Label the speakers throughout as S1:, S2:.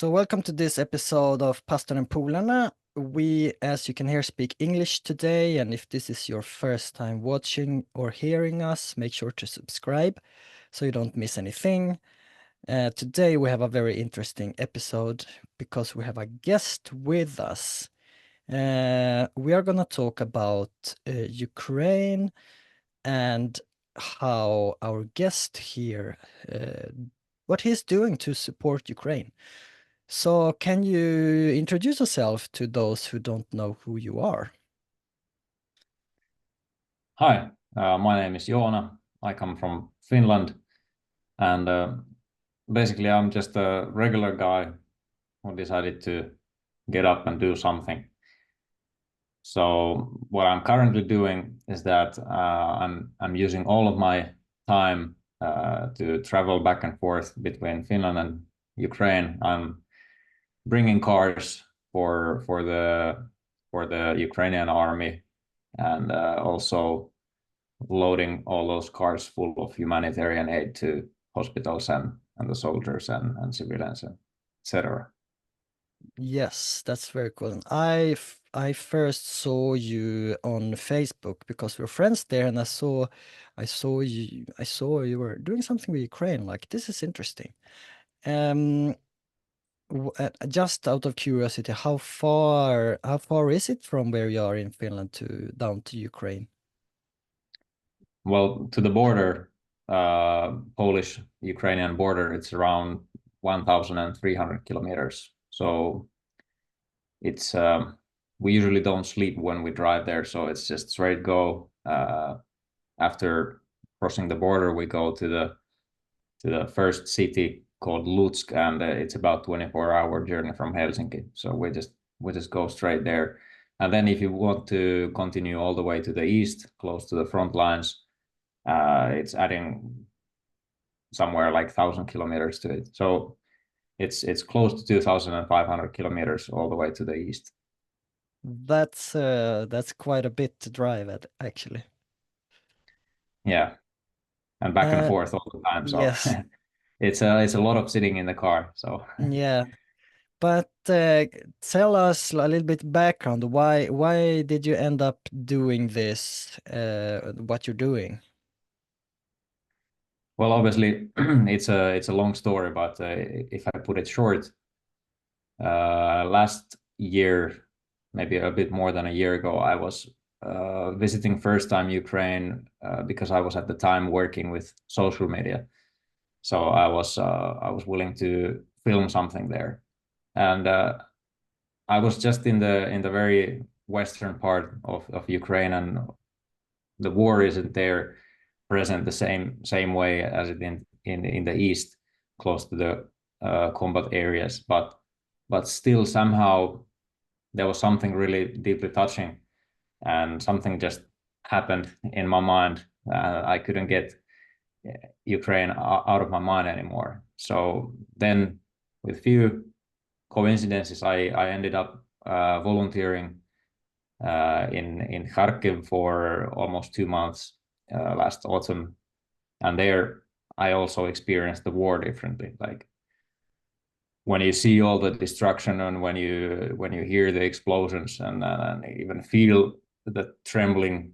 S1: So welcome to this episode of Pastor and Polarna. We, as you can hear, speak English today, and if this is your first time watching or hearing us, make sure to subscribe so you don't miss anything. Today we have a very interesting episode because we have a guest with us. We are going to talk about Ukraine and how our guest here, what he's doing to support Ukraine. So can you introduce yourself to those who don't know who you are?
S2: Hi, my name is Joona. I come from Finland, and basically I'm just a regular guy who decided to get up and do something. So what I'm currently doing is that I'm using all of my time to travel back and forth between Finland and Ukraine. I'm bringing cars for the Ukrainian army, and also loading all those cars full of humanitarian aid to hospitals and the soldiers and civilians, etc.
S1: Yes, that's very cool. And I first saw you on Facebook because we're friends there, and I saw you were doing something with Ukraine. Like, this is interesting. Um, just out of curiosity, how far is it from where you are in Finland to down to Ukraine?
S2: Well, to the border, Polish-Ukrainian border, it's around 1,300 kilometers. So it's we usually don't sleep when we drive there, so it's just straight go. After crossing the border, we go to the first city called Lutsk, and it's about 24-hour journey from Helsinki. So we just go straight there. And then if you want to continue all the way to the east, close to the front lines, it's adding somewhere like 1,000 kilometers to it. So it's close to 2,500 kilometers all the way to the east.
S1: That's quite a bit to drive at, actually.
S2: Yeah, and back and
S1: Uh,
S2: forth all the time. So
S1: yes,
S2: it's a lot of sitting in the car. So
S1: yeah. But tell us a little bit background. Why did you end up doing this? What you're doing?
S2: well, obviously it's a long story, but if I put it short, last year, maybe a bit more than a year ago, I was visiting first time Ukraine because I was at the time working with social media. So I was willing to film something there, and I was just in the very western part of Ukraine, and the war isn't there present the same way as it in the east, close to the combat areas, but still somehow there was something really deeply touching, and something just happened in my mind. I couldn't get Ukraine out of my mind anymore. So then, with few coincidences, I ended up volunteering in Kharkiv for almost 2 months last autumn, and there I also experienced the war differently. Like when you see all the destruction, and when you hear the explosions, and even feel the trembling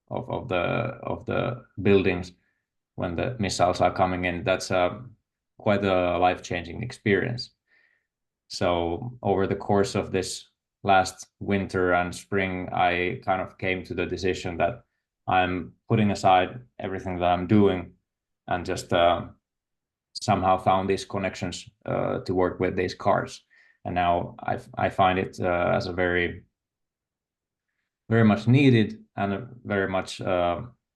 S2: of the buildings when the missiles are coming in, that's quite a life-changing experience. So over the course of this last winter and spring, I kind of came to the decision that I'm putting aside everything that I'm doing, and just somehow found these connections to work with these cars. And now I find it as a very, very much needed and a very much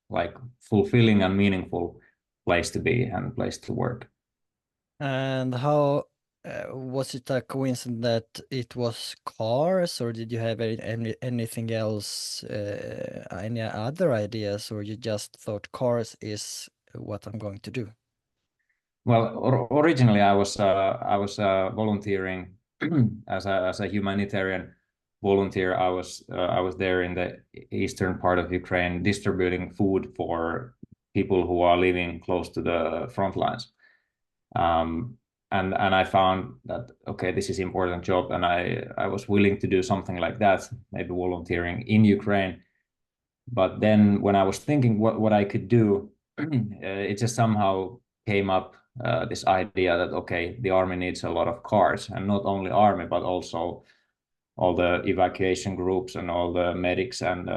S2: like fulfilling and meaningful place to be and place to work.
S1: And how was it a coincidence that it was cars, or did you have anything else, any other ideas, or you just thought cars is what I'm going to do?
S2: Well, originally I was volunteering as a humanitarian volunteer. I was there in the eastern part of Ukraine distributing food for people who are living close to the front lines. Um, and I found that okay, this is important job, and I was willing to do something like that, maybe volunteering in Ukraine. But then when I was thinking what I could do, it just somehow came up this idea that okay, the army needs a lot of cars, and not only army but also all the evacuation groups and all the medics and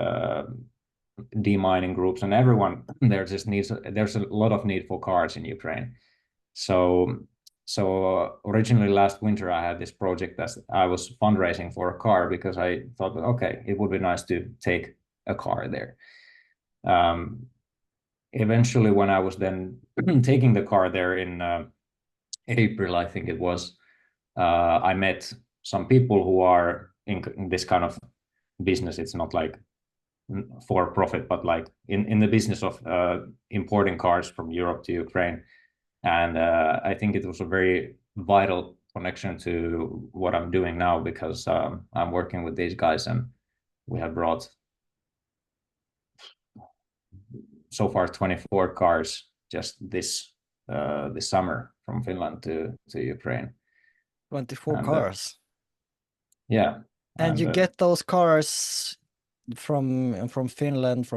S2: demining groups and everyone. There's a lot of need for cars in Ukraine. So originally last winter I had this project that I was fundraising for a car because I thought, okay, it would be nice to take a car there. Eventually, when I was then taking the car there in April, I think it was, I met some people who are in this kind of business. It's not like for profit, but like in the business of importing cars from Europe to Ukraine. And I think it was a very vital connection to what I'm doing now because I'm working with these guys and we have brought so far 24 cars just this summer from Finland to Ukraine.
S1: 24
S2: And
S1: cars.
S2: yeah,
S1: And
S2: and
S1: you get those cars from Finland,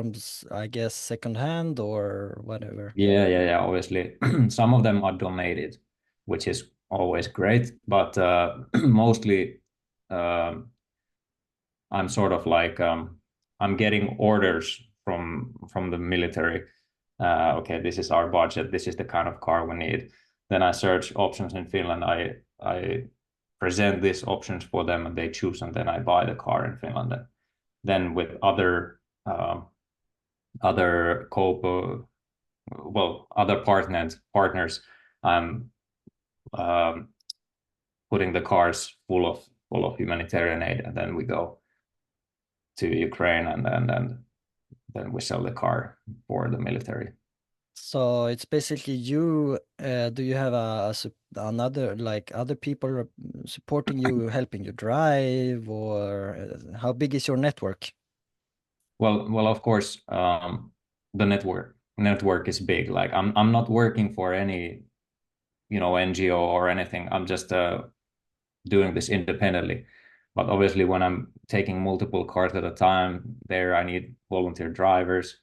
S1: I guess secondhand or whatever.
S2: yeah. Obviously, some of them are donated, which is always great, but mostly um I'm sort of like I'm getting orders from the military. Okay, this is our budget. This is the kind of car we need. Then I search options in Finland. I present these options for them, and they choose, and then I buy the car in Finland. And then with other other partners, I'm um, putting the cars full of humanitarian aid, and then we go to Ukraine, and then we sell the car for the military.
S1: So it's basically you. Do you have another, like other people supporting you, helping you drive, or how big is your network?
S2: Well, of course, the network is big. Like I'm not working for any NGO or anything. I'm just doing this independently. But obviously, when I'm taking multiple cars at a time, there I need volunteer drivers.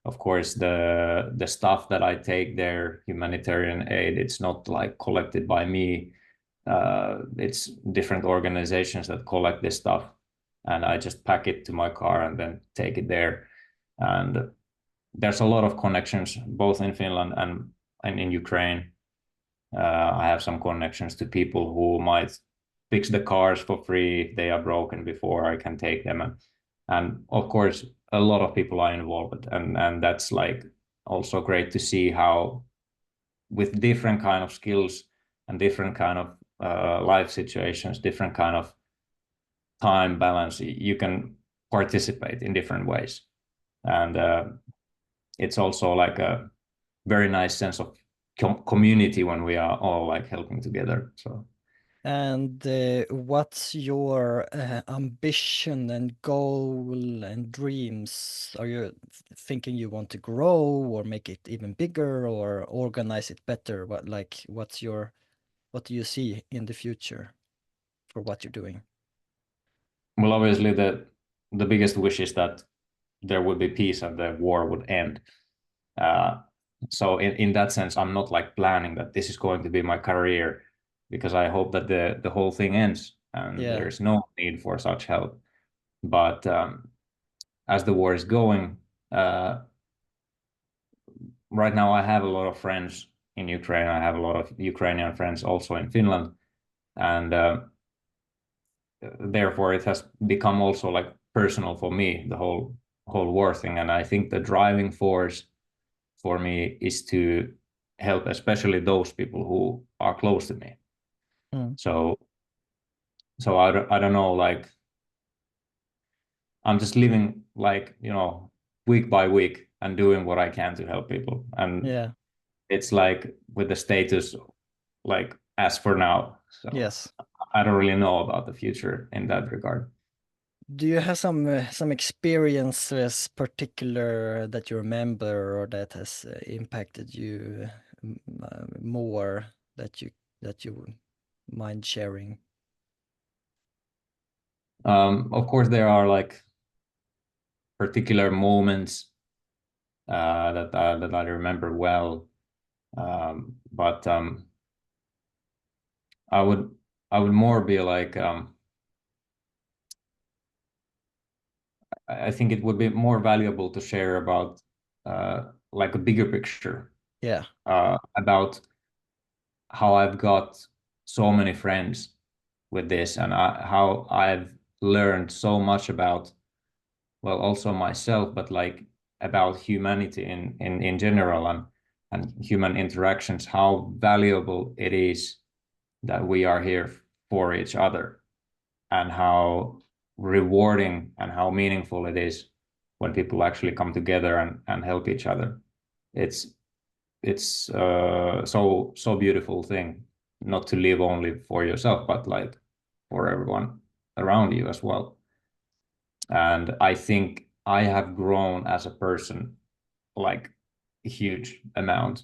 S2: Of course, the stuff that I take there, humanitarian aid, it's not like collected by me. It's different organizations that collect this stuff, and I just pack it to my car and then take it there. And there's a lot of connections both in Finland and in Ukraine. I have some connections to people who might fix the cars for free if they are broken before I can take them. And of course, a lot of people are involved, and that's like also great to see how with different kind of skills and different kind of life situations, different kind of time balance, you can participate in different ways. And it's also like a very nice sense of community when we are all like helping together. So
S1: And what's your ambition and goal and dreams? Are you thinking you want to grow or make it even bigger or organize it better? What do you see in the future for what you're doing?
S2: well, obviously the biggest wish is that there would be peace and the war would end. Uh, so in that sense, I'm not like planning that this is going to be my career because I hope that the whole thing ends and
S1: Yeah.
S2: there's no need for such help. But as the war is going, right now I have a lot of friends in Ukraine. I have a lot of Ukrainian friends also in Finland, and therefore it has become also like personal for me, the whole war thing. And I think the driving force for me is to help especially those people who are close to me.
S1: Mm.
S2: So I don't know, like I'm just living like week by week and doing what I can to help people. And
S1: Yeah.
S2: it's like with the status like as for now. So
S1: Yes.
S2: I don't really know about the future in that regard.
S1: Do you have some experiences particular that you remember or that has impacted you more that you that you would mind sharing?
S2: Of course, there are like particular moments that I remember well, but I would I would more be like I think it would be more valuable to share about like a bigger picture
S1: Yeah,
S2: about how I've got so many friends with this and how I've learned so much about, well, also myself, but like about humanity in general and human interactions, how valuable it is that we are here for each other, and how rewarding and how meaningful it is when people actually come together and help each other. It's so beautiful thing, not to live only for yourself, but like for everyone around you as well. And I think I have grown as a person like a huge amount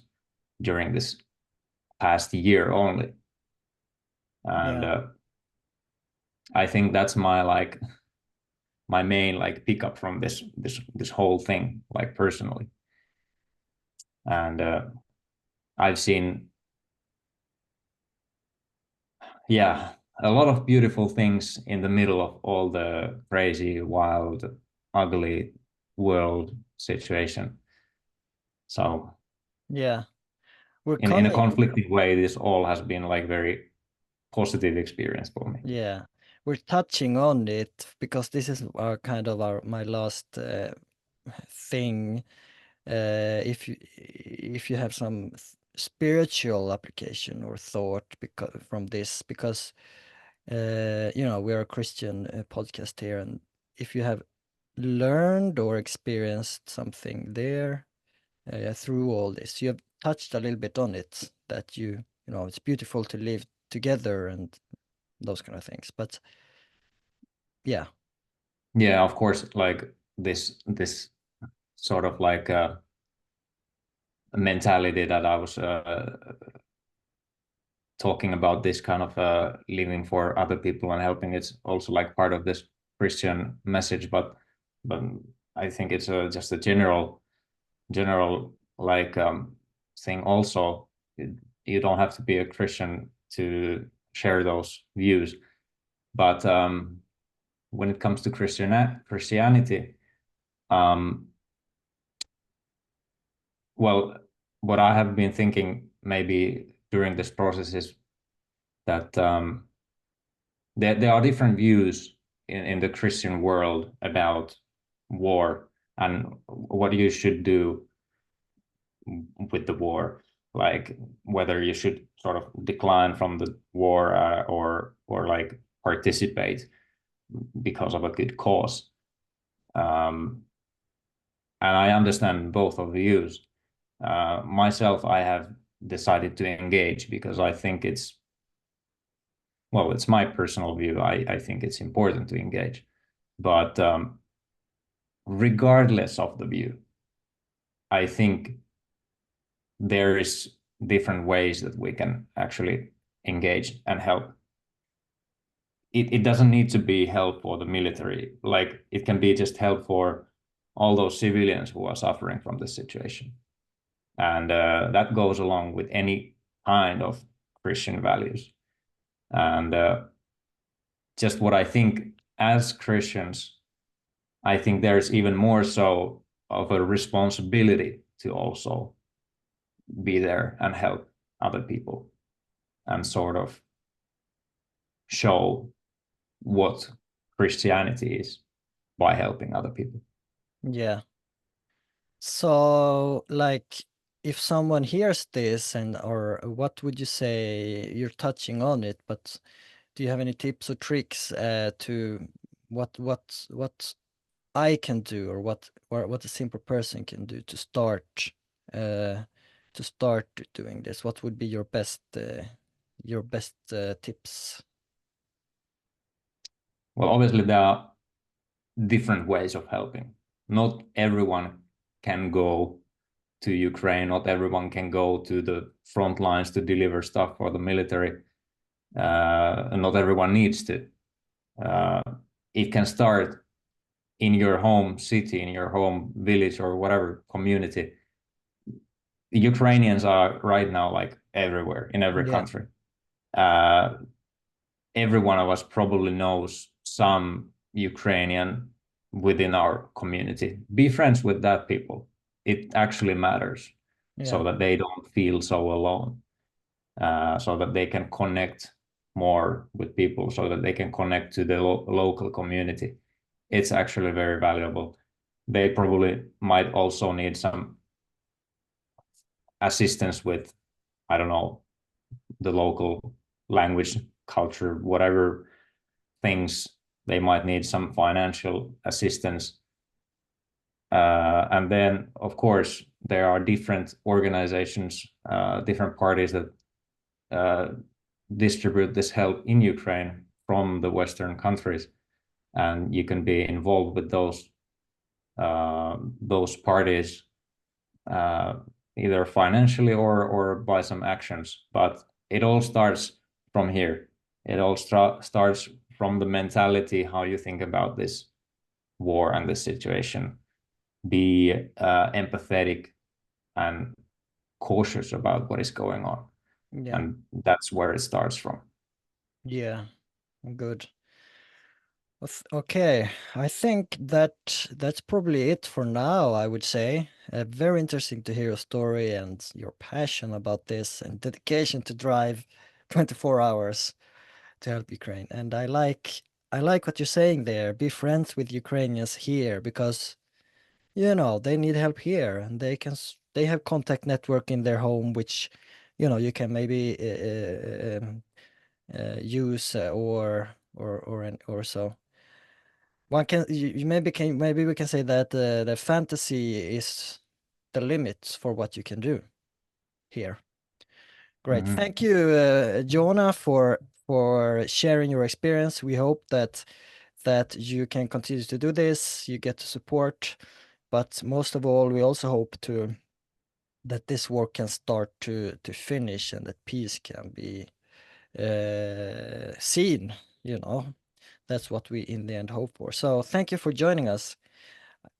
S2: during this past year only. And
S1: yeah,
S2: I think that's my like my main like pickup from this whole thing, like personally. And I've seen, yeah, a lot of beautiful things in the middle of all the crazy, wild, ugly world situation. So
S1: yeah. We're
S2: in a
S1: coming,
S2: conflicting way, this all has been like very positive experience for me.
S1: yeah, we're touching on it because this is our kind of my last thing. If you have some spiritual application or thought because from this, because you know, we're a Christian podcast here, and if you have learned or experienced something there through all this, you have touched a little bit on it, that you know, it's beautiful to live together and those kind of things. But yeah,
S2: Yeah, of course, like this sort of like mentality that I was talking about, this kind of living for other people and helping, it's also like part of this Christian message, but I think it's just a general like thing also. You don't have to be a Christian to share those views, but when it comes to Christianity, um, well, what I have been thinking maybe during this process is that there are different views in the Christian world about war and what you should do with the war, like whether you should sort of decline from the war or like participate because of a good cause. Um, and I understand both of the views. Myself, I have decided to engage because I think it's, well, it's my personal view. I think it's important to engage. But regardless of the view, I think there is different ways that we can actually engage and help. It doesn't need to be help for the military. Like it can be just help for all those civilians who are suffering from this situation. And that goes along with any kind of Christian values. And just what I think as Christians, I think there's even more so of a responsibility to also be there and help other people and sort of show what Christianity is by helping other people.
S1: yeah. So, like, if someone hears this, and or what would you say? You're touching on it, but do you have any tips or tricks to what I can do, or what a simple person can do uh, to start doing this? What would be your best tips?
S2: Well, obviously, there are different ways of helping. Not everyone can go to Ukraine. Not everyone can go to the front lines to deliver stuff for the military. And not everyone needs to. It can start in your home city, in your home village, or whatever community. The Ukrainians are right now like everywhere in every
S1: Yeah.
S2: country. Every one of us probably knows some Ukrainian within our community. Be friends with that people. It actually matters,
S1: Yeah.
S2: so that they don't feel so alone, so that they can connect more with people, so that they can connect to the local community. It's actually very valuable. They probably might also need some assistance with, I don't know, the local language, culture, whatever things. They might need some financial assistance. And then, of course, there are different organizations, different parties that distribute this help in Ukraine from the Western countries, and you can be involved with those parties, uh, either financially or by some actions. But it all starts from here. It all starts from the mentality, how you think about this war and this situation. Be empathetic and cautious about what is going on.
S1: Yeah.
S2: And that's where it starts from.
S1: Yeah. Good. Okay, I think that's probably it for now, I would say. Very interesting to hear your story and your passion about this and dedication to drive 24 hours to help Ukraine. And I like what you're saying there. Be friends with Ukrainians here because they need help here and they have contact network in their home which you can maybe use or so. One can you maybe we can say that the fantasy is the limits for what you can do here. Great.
S2: Mhm.
S1: Thank you, Joona, for sharing your experience. We hope that you can continue to do this, you get the support, but most of all, we also hope that this war can start to finish and that peace can be seen, That's what we in the end hope for. So thank you for joining us.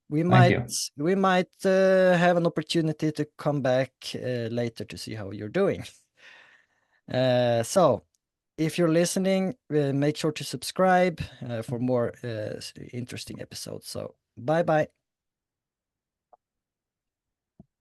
S1: We
S2: Thank
S1: might
S2: you.
S1: we might have an opportunity to come back later to see how you're doing. So if you're listening, make sure to subscribe for more interesting episodes. So bye bye.